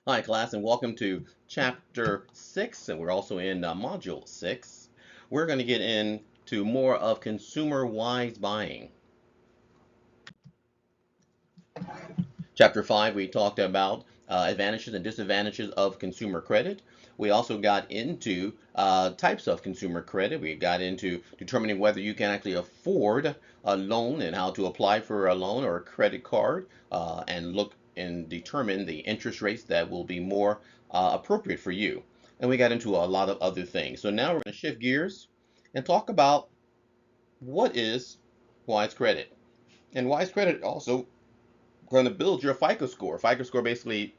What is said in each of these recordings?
Hi, class, and welcome to Chapter 6, and we're also in Module 6. We're going to get into more of consumer-wise buying. Chapter 5, we talked about advantages and disadvantages of consumer credit. We also got into types of consumer credit. We got into determining whether you can actually afford a loan and how to apply for a loan or a credit card and look and determine the interest rates that will be more appropriate for you. And we got into a lot of other things. So now we're going to shift gears and talk about what is wise credit. And wise credit also going to build your FICO score. FICO score basically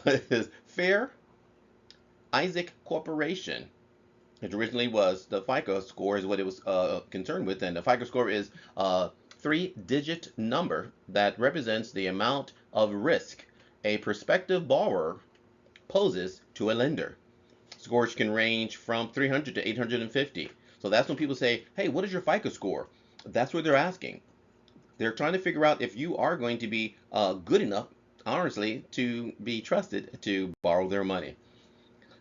is Fair Isaac Corporation. It originally was the FICO score is what it was concerned with, and the FICO score is a three-digit number that represents the amount of risk a prospective borrower poses to a lender. Scores can range from 300 to 850. So that's when people say, "Hey, what is your FICO score?" That's what they're asking. They're trying to figure out if you are going to be good enough, honestly, to be trusted to borrow their money.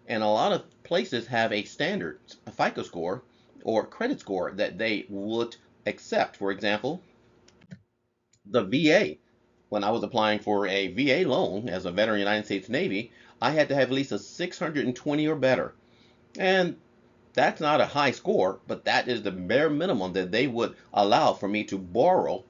And a lot of places have a standard a FICO score or credit score that they would accept. For example, the VA. When I was applying for a VA loan as a veteran of the United States Navy, I had to have at least a 620 or better. And that's not a high score, but that is the bare minimum that they would allow for me to borrow,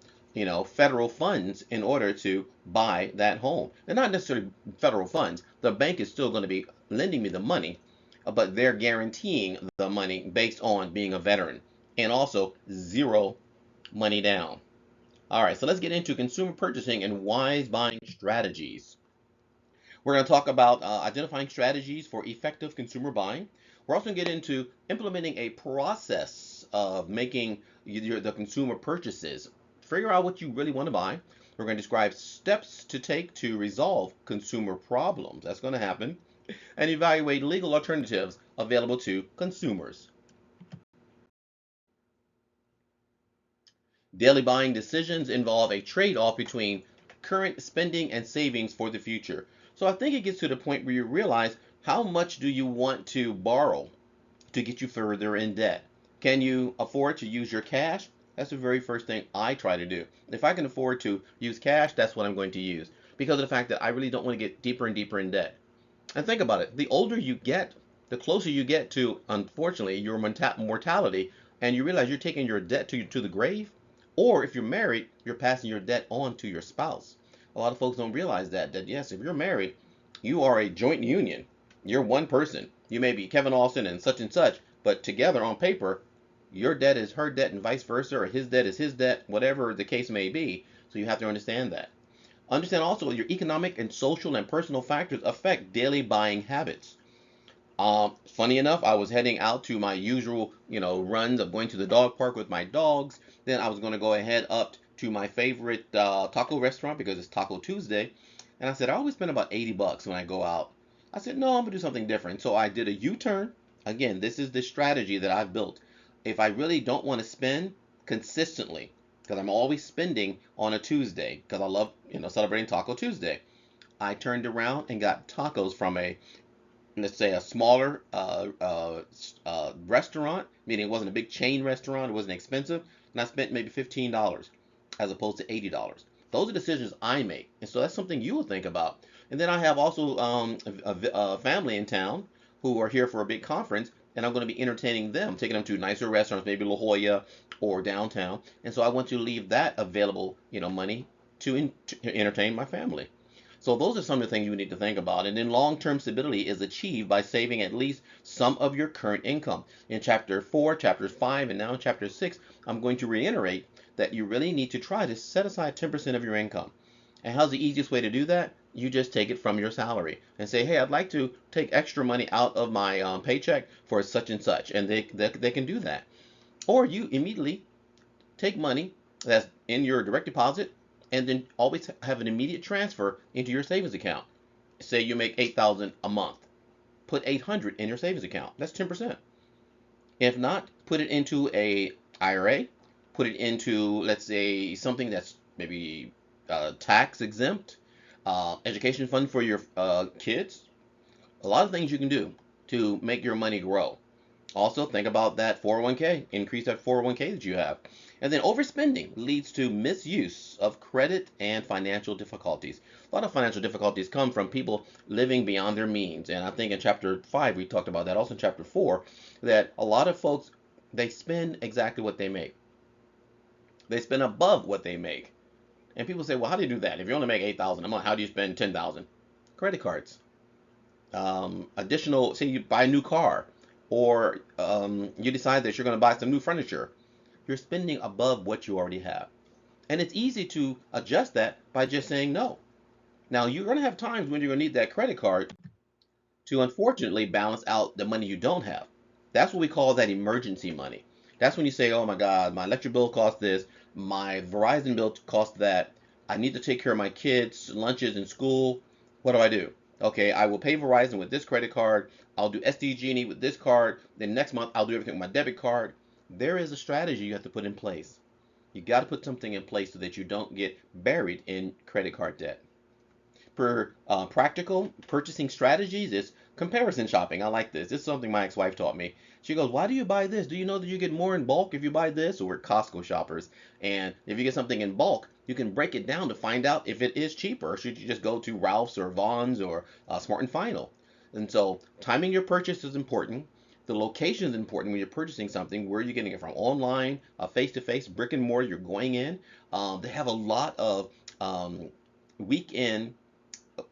federal funds in order to buy that home. And not necessarily federal funds. The bank is still going to be lending me the money, but they're guaranteeing the money based on being a veteran and also zero money down. All right, so let's get into consumer purchasing and wise buying strategies. We're going to talk about identifying strategies for effective consumer buying. We're also going to get into implementing a process of making the consumer purchases. Figure out what you really want to buy. We're going to describe steps to take to resolve consumer problems. That's going to happen. And evaluate legal alternatives available to consumers. Daily buying decisions involve a trade off between current spending and savings for the future. So I think it gets to the point where you realize how much do you want to borrow to get you further in debt? Can you afford to use your cash? That's the very first thing I try to do. If I can afford to use cash, that's what I'm going to use because of the fact that I really don't want to get deeper and deeper in debt. And think about it, the older you get, the closer you get to, unfortunately, your mortality, and you realize you're taking your debt to the grave, or if you're married, you're passing your debt on to your spouse. A lot of folks don't realize that yes, if you're married, you are a joint union. You're one person. You may be Kevin Austin and such, but together on paper, your debt is her debt and vice versa, or his debt is his debt, whatever the case may be. So you have to understand that. Understand also your economic and social and personal factors affect daily buying habits. Funny enough, I was heading out to my usual, runs of going to the dog park with my dogs. Then I was going to go ahead up to my favorite taco restaurant because it's Taco Tuesday. And I said, I always spend about 80 bucks when I go out. I said, no, I'm going to do something different. So I did a U-turn. Again, this is the strategy that I've built. If I really don't want to spend consistently, because I'm always spending on a Tuesday, because I love, celebrating Taco Tuesday, I turned around and got tacos from let's say a smaller restaurant, meaning it wasn't a big chain restaurant, it wasn't expensive, and I spent maybe $15 as opposed to $80. Those are decisions I make, and so that's something you will think about. And then I have also a family in town who are here for a big conference, and I'm going to be entertaining them, taking them to nicer restaurants, maybe La Jolla or downtown. And so I want to leave that available, money to entertain my family. So those are some of the things you need to think about. And then long-term stability is achieved by saving at least some of your current income. In chapter 4, chapter 5, and now in chapter 6, I'm going to reiterate that you really need to try to set aside 10% of your income. And how's the easiest way to do that? You just take it from your salary and say, hey, I'd like to take extra money out of my paycheck for such and such. And they can do that. Or you immediately take money that's in your direct deposit and then always have an immediate transfer into your savings account. Say you make 8,000 a month, put 800 in your savings account. That's 10%. If not, put it into a IRA, put it into, let's say, something that's maybe tax exempt, education fund for your kids. A lot of things you can do to make your money grow. Also, think about that 401k, increase that 401k that you have. And then overspending leads to misuse of credit and financial difficulties. A lot of financial difficulties come from people living beyond their means. And I think in chapter 5 we talked about that. Also in chapter 4, that a lot of folks, they spend exactly what they make. They spend above what they make. And people say, well, how do you do that? If you only make 8,000 a month, how do you spend 10,000? Credit cards. Additional, say you buy a new car, or you decide that you're going to buy some new furniture. You're spending above what you already have. And it's easy to adjust that by just saying no. Now, you're going to have times when you're going to need that credit card to unfortunately balance out the money you don't have. That's what we call that emergency money. That's when you say, oh my God, my electric bill costs this, my Verizon bill costs that, I need to take care of my kids' lunches in school. What do? Okay, I will pay Verizon with this credit card, I'll do SDG&E with this card, then next month I'll do everything with my debit card. There is a strategy you have to put in place. You got to put something in place so that you don't get buried in credit card debt. For practical purchasing strategies is comparison shopping. I like this. This is something my ex-wife taught me. She goes, why do you buy this? Do you know that you get more in bulk if you buy this? So we're Costco shoppers. And if you get something in bulk, you can break it down to find out if it is cheaper. Or should you just go to Ralph's or Vaughn's or Smart and Final? And so timing your purchase is important. The location is important when you're purchasing something. Where are you getting it from? Online, face-to-face, brick and mortar, you're going in. They have a lot of weekend,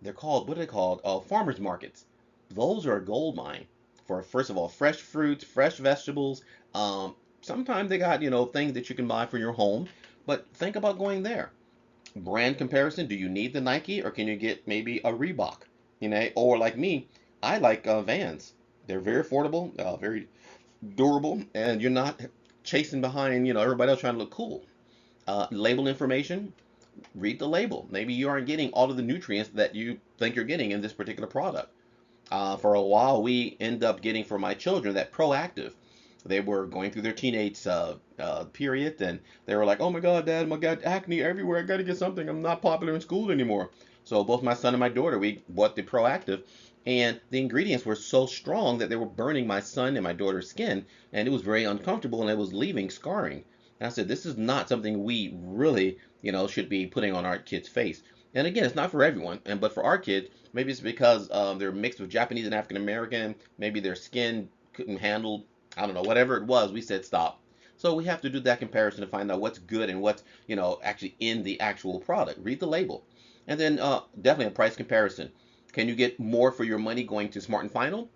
they're called, what are they called? Farmers markets. Those are a gold mine for, first of all, fresh fruits, fresh vegetables. Sometimes they got, things that you can buy for your home, but think about going there. Brand comparison, do you need the Nike or can you get maybe a Reebok? Or like me, I like Vans. They're very affordable, very durable, and you're not chasing behind, everybody else trying to look cool. Label information, read the label. Maybe you aren't getting all of the nutrients that you think you're getting in this particular product. For a while, we end up getting for my children that Proactive. They were going through their teenage period, and they were like, "Oh my God, Dad, I got acne everywhere. I got to get something. I'm not popular in school anymore." So both my son and my daughter, we bought the Proactive, and the ingredients were so strong that they were burning my son and my daughter's skin, and it was very uncomfortable, and it was leaving scarring. And I said, "This is not something we really, should be putting on our kids' face." And again, it's not for everyone, but for our kids, maybe it's because they're mixed with Japanese and African American. Maybe their skin couldn't handle, I don't know, whatever it was. We said stop. So we have to do that comparison to find out what's good and what's, actually in the actual product. Read the label. And then definitely a price comparison. Can you get more for your money going to Smart and Final,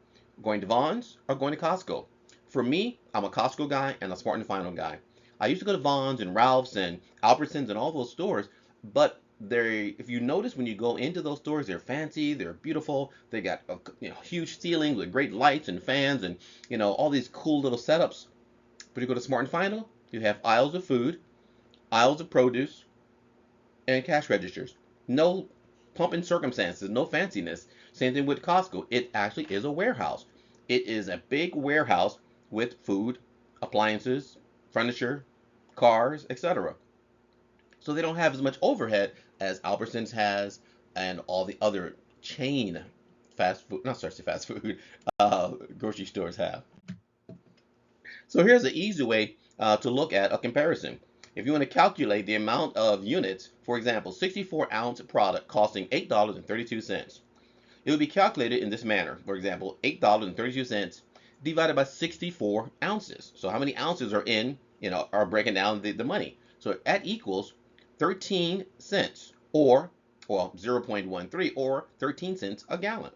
going to Vons, or going to Costco? For me, I'm a Costco guy and a Smart and Final guy. I used to go to Vons and Ralph's and Albertsons and all those stores, but if you notice when you go into those stores, they're fancy, they're beautiful, they got huge ceilings with great lights and fans and all these cool little setups. But you go to Smart and Final, you have aisles of food, aisles of produce, and cash registers. No pumping circumstances, no fanciness. Same thing with Costco. It actually is a warehouse. It is a big warehouse with food, appliances, furniture, cars, etc. So they don't have as much overhead as Albertsons has and all the other chain fast food, not sorry, fast food, grocery stores have. So here's an easy way to look at a comparison. If you want to calculate the amount of units, for example, 64-ounce product costing $8.32, it would be calculated in this manner. For example, $8.32 divided by 64 ounces. So how many ounces are are breaking down the money. So that equals 13 cents or, well, 0.13 or 13 cents a gallon.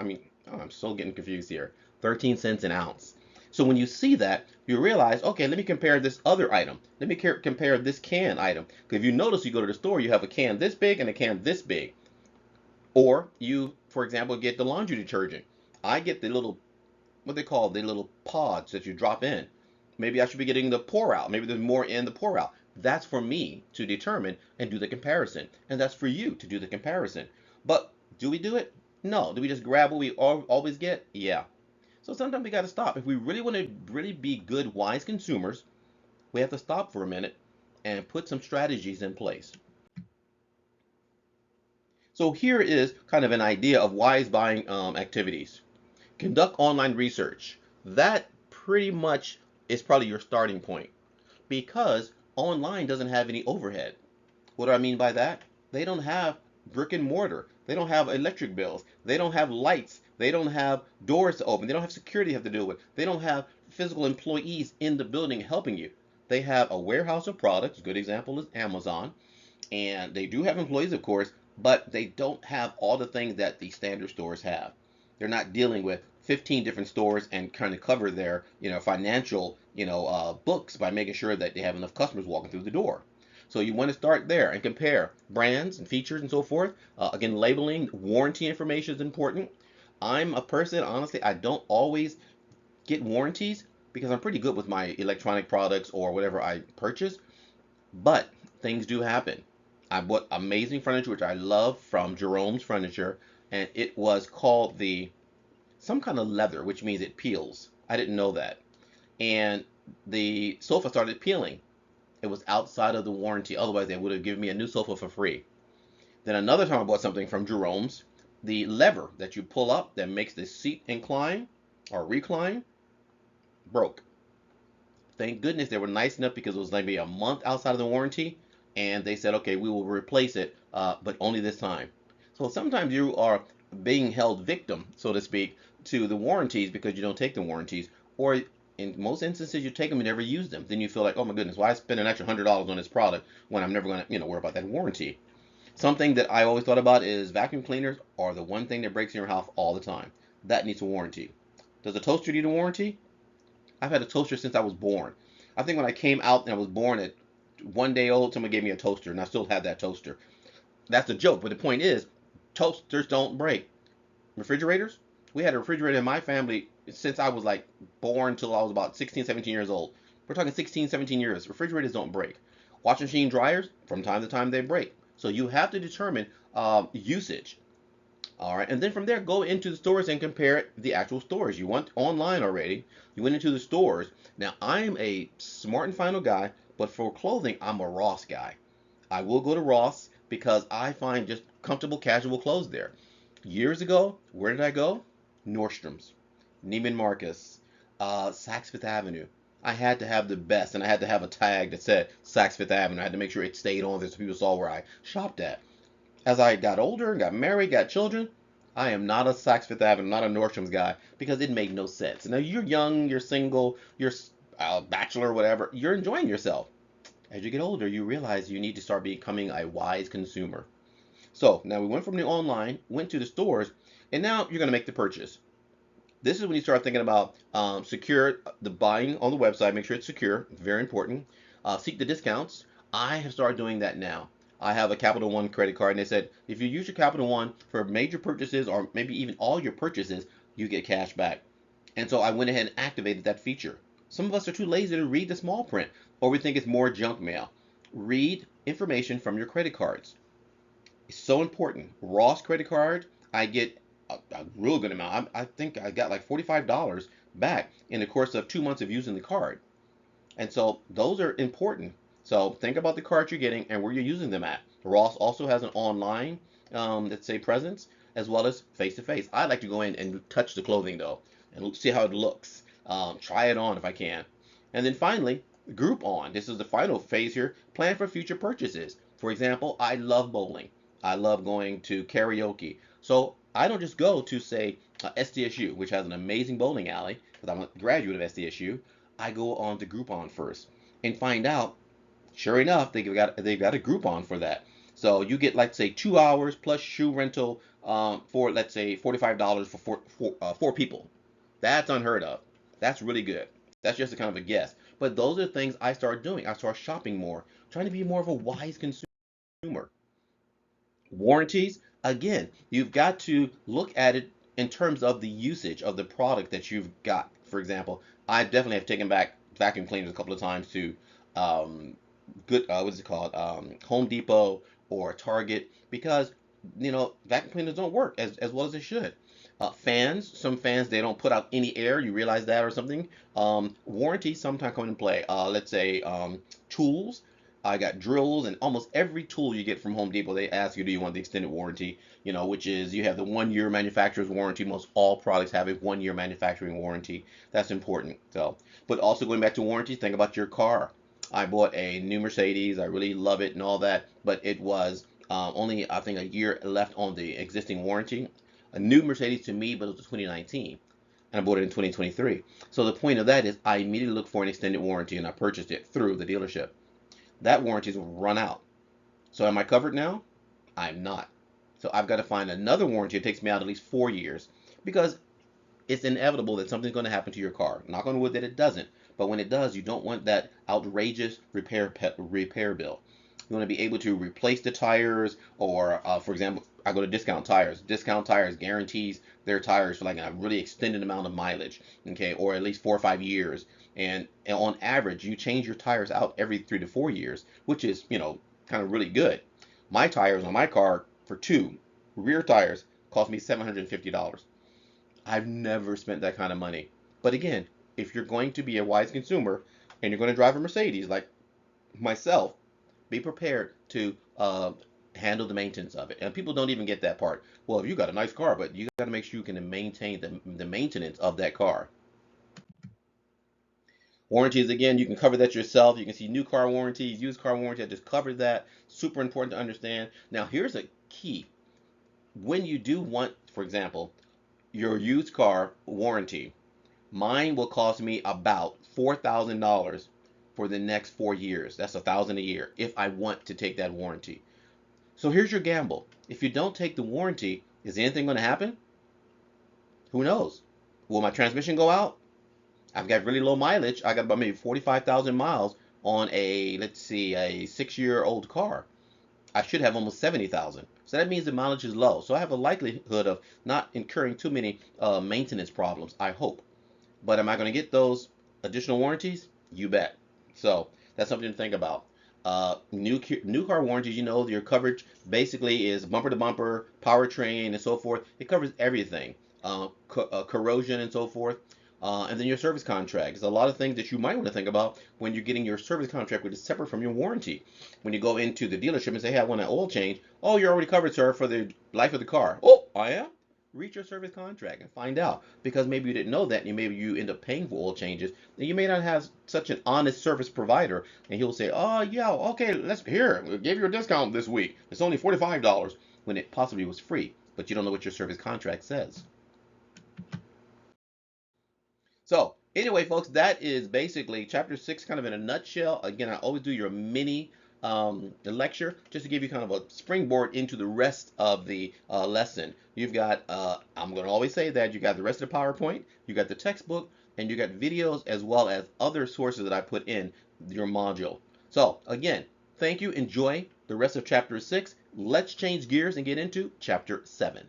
I'm so getting confused here. 13 cents an ounce. So when you see that, you realize, okay, let me compare this other item. Let me compare this can item. Because if you notice, you go to the store, you have a can this big and a can this big. Or you, for example, get the laundry detergent. I get the little, what they call the little pods that you drop in. Maybe I should be getting the pour out. Maybe there's more in the pour out. That's for me to determine and do the comparison. And that's for you to do the comparison. But do we do it? No. Do we just grab what we always get? Yeah. So sometimes we got to stop. If we really want to really be good, wise consumers, we have to stop for a minute and put some strategies in place. So here is kind of an idea of wise buying activities. Conduct online research. That pretty much is probably your starting point because online doesn't have any overhead. What do I mean by that? They don't have brick and mortar. They don't have electric bills. They don't have lights. They don't have doors to open. They don't have security you have to deal with. They don't have physical employees in the building helping you. They have a warehouse of products. A good example is Amazon. And they do have employees, of course, but they don't have all the things that the standard stores have. They're not dealing with 15 different stores and trying to cover their, financial, books by making sure that they have enough customers walking through the door. So you want to start there and compare brands and features and so forth. Again, labeling, warranty information is important. I'm a person, honestly, I don't always get warranties because I'm pretty good with my electronic products or whatever I purchase. But things do happen. I bought amazing furniture, which I love from Jerome's Furniture, and it was called the some kind of leather, which means it peels. I didn't know that. And the sofa started peeling. It was outside of the warranty. Otherwise, they would have given me a new sofa for free. Then another time I bought something from Jerome's. The lever that you pull up that makes the seat incline or recline broke. Thank goodness they were nice enough because it was maybe a month outside of the warranty, and they said, okay, we will replace it, but only this time. So sometimes you are being held victim, so to speak, to the warranties because you don't take the warranties, or in most instances you take them and never use them. Then you feel like, oh my goodness, why spend an extra $100 on this product when I'm never going to, worry about that warranty. Something that I always thought about is vacuum cleaners are the one thing that breaks in your house all the time. That needs a warranty. Does a toaster need a warranty? I've had a toaster since I was born. I think when I came out and I was born at 1 day old, someone gave me a toaster, and I still have that toaster. That's a joke, but the point is, toasters don't break. Refrigerators? We had a refrigerator in my family since I was like born till I was about 16, 17 years old. We're talking 16, 17 years. Refrigerators don't break. Washing machine dryers, from time to time, they break. So you have to determine usage. All right, and then from there, go into the stores and compare the actual stores. You went online already. You went into the stores. Now, I'm a Smart and Final guy, but for clothing, I'm a Ross guy. I will go to Ross because I find just comfortable, casual clothes there. Years ago, where did I go? Nordstrom's, Neiman Marcus, Saks Fifth Avenue. I had to have the best, and I had to have a tag that said Saks Fifth Avenue. I had to make sure it stayed on there so people saw where I shopped at. As I got older and got married, got children, I am not a Saks Fifth Avenue, not a Nordstrom's guy because it made no sense. Now you're young, you're single, you're a bachelor, whatever. You're enjoying yourself. As you get older, you realize you need to start becoming a wise consumer. So now we went from the online, went to the stores, and now you're going to make the purchase. This is when you start thinking about secure the buying on the website. Make sure it's secure. It's very important. Seek the discounts. I have started doing that now. I have a Capital One credit card, and they said if you use your Capital One for major purchases or maybe even all your purchases, you get cash back. And so I went ahead and activated that feature. Some of us are too lazy to read the small print, or we think it's more junk mail. Read information from your credit cards. It's so important. Ross credit card, I get a real good amount. I think I got like $45 back in the course of 2 months of using the card. And so those are important. So think about the cards you're getting and where you're using them at. Ross also has an online, let's say, presence as well as face to face. I like to go in and touch the clothing though and see how it looks. Try it on if I can. And then finally, Groupon. This is the final phase here. Plan for future purchases. For example, I love bowling. I love going to karaoke. So I don't just go to, say, SDSU, which has an amazing bowling alley, because I'm a graduate of SDSU. I go on to Groupon first and find out, sure enough, they've got a Groupon for that. So you get, like, say, 2 hours plus shoe rental for, let's say, $45 for four people. That's unheard of. That's really good. That's just a kind of a guess. But those are things I start doing. I start shopping more, trying to be more of a wise consumer. Warranties, again, you've got to look at it in terms of the usage of the product that you've got. For example, I definitely have taken back vacuum cleaners a couple of times to um, good, what is it called, Home Depot or Target because vacuum cleaners don't work as well as they should. Fans, some fans they don't put out any air. You realize that or something. Warranties sometimes come into play. Let's say tools. I got drills and almost every tool you get from Home Depot. They ask you, do you want the extended warranty? You know, which is you have the 1 year manufacturer's warranty. Most all products have a 1 year manufacturing warranty. That's important. So, but also going back to warranty, think about your car. I bought a new Mercedes. I really love it and all that, but it was only I think a year left on the existing warranty. A new Mercedes to me, but it was 2019, and I bought it in 2023. So the point of that is I immediately looked for an extended warranty and I purchased it through the dealership. That warranty's run out. So am I covered now? I'm not. So I've got to find another warranty. It takes me out at least 4 years because it's inevitable that something's going to happen to your car. Knock on wood that it doesn't. But when it does, you don't want that outrageous repair bill. You want to be able to replace the tires, or for example, I go to Discount Tires. Discount Tires guarantees their tires for like a really extended amount of mileage, okay, or at least 4 or 5 years. And on average, you change your tires out every 3 to 4 years, which is, kind of really good. My tires on my car for two rear tires cost me $750. I've never spent that kind of money. But again, if you're going to be a wise consumer and you're going to drive a Mercedes like myself, be prepared to handle the maintenance of it. And people don't even get that part. Well, if you got a nice car, but you got to make sure you can maintain the maintenance of that car. Warranties, again, you can cover that yourself. You can see new car warranties, used car warranty. I just covered that. Super important to understand. Now, here's a key. When you do want, for example, your used car warranty, mine will cost me about $4,000 for the next 4 years. That's $1,000 a year if I want to take that warranty. So here's your gamble. If you don't take the warranty, is anything going to happen? Who knows? Will my transmission go out? I've got really low mileage. I got about maybe 45,000 miles on a, let's see, a 6-year-old car. I should have almost 70,000. So that means the mileage is low. So I have a likelihood of not incurring too many maintenance problems, I hope. But am I going to get those additional warranties? You bet. So that's something to think about. New car warranties, your coverage basically is bumper to bumper, powertrain, and so forth. It covers everything, corrosion and so forth. And then your service contract. There's a lot of things that you might want to think about when you're getting your service contract, which is separate from your warranty. When you go into the dealership and say, hey, I want an oil change. Oh, you're already covered, sir, for the life of the car. Oh, I am? Read your service contract and find out, because maybe you didn't know that, and maybe you end up paying for oil changes, and you may not have such an honest service provider, and he'll say, oh yeah, okay, we gave you a discount this week, it's only $45, when it possibly was free, but you don't know what your service contract says. So anyway, folks, that is basically chapter 6 kind of in a nutshell. Again, I always do your mini lecture just to give you kind of a springboard into the rest of the lesson. You've got, I'm going to always say that, you got the rest of the PowerPoint, you got the textbook, and you got videos as well as other sources that I put in your module. So again, thank you. Enjoy the rest of chapter 6. Let's change gears and get into chapter 7.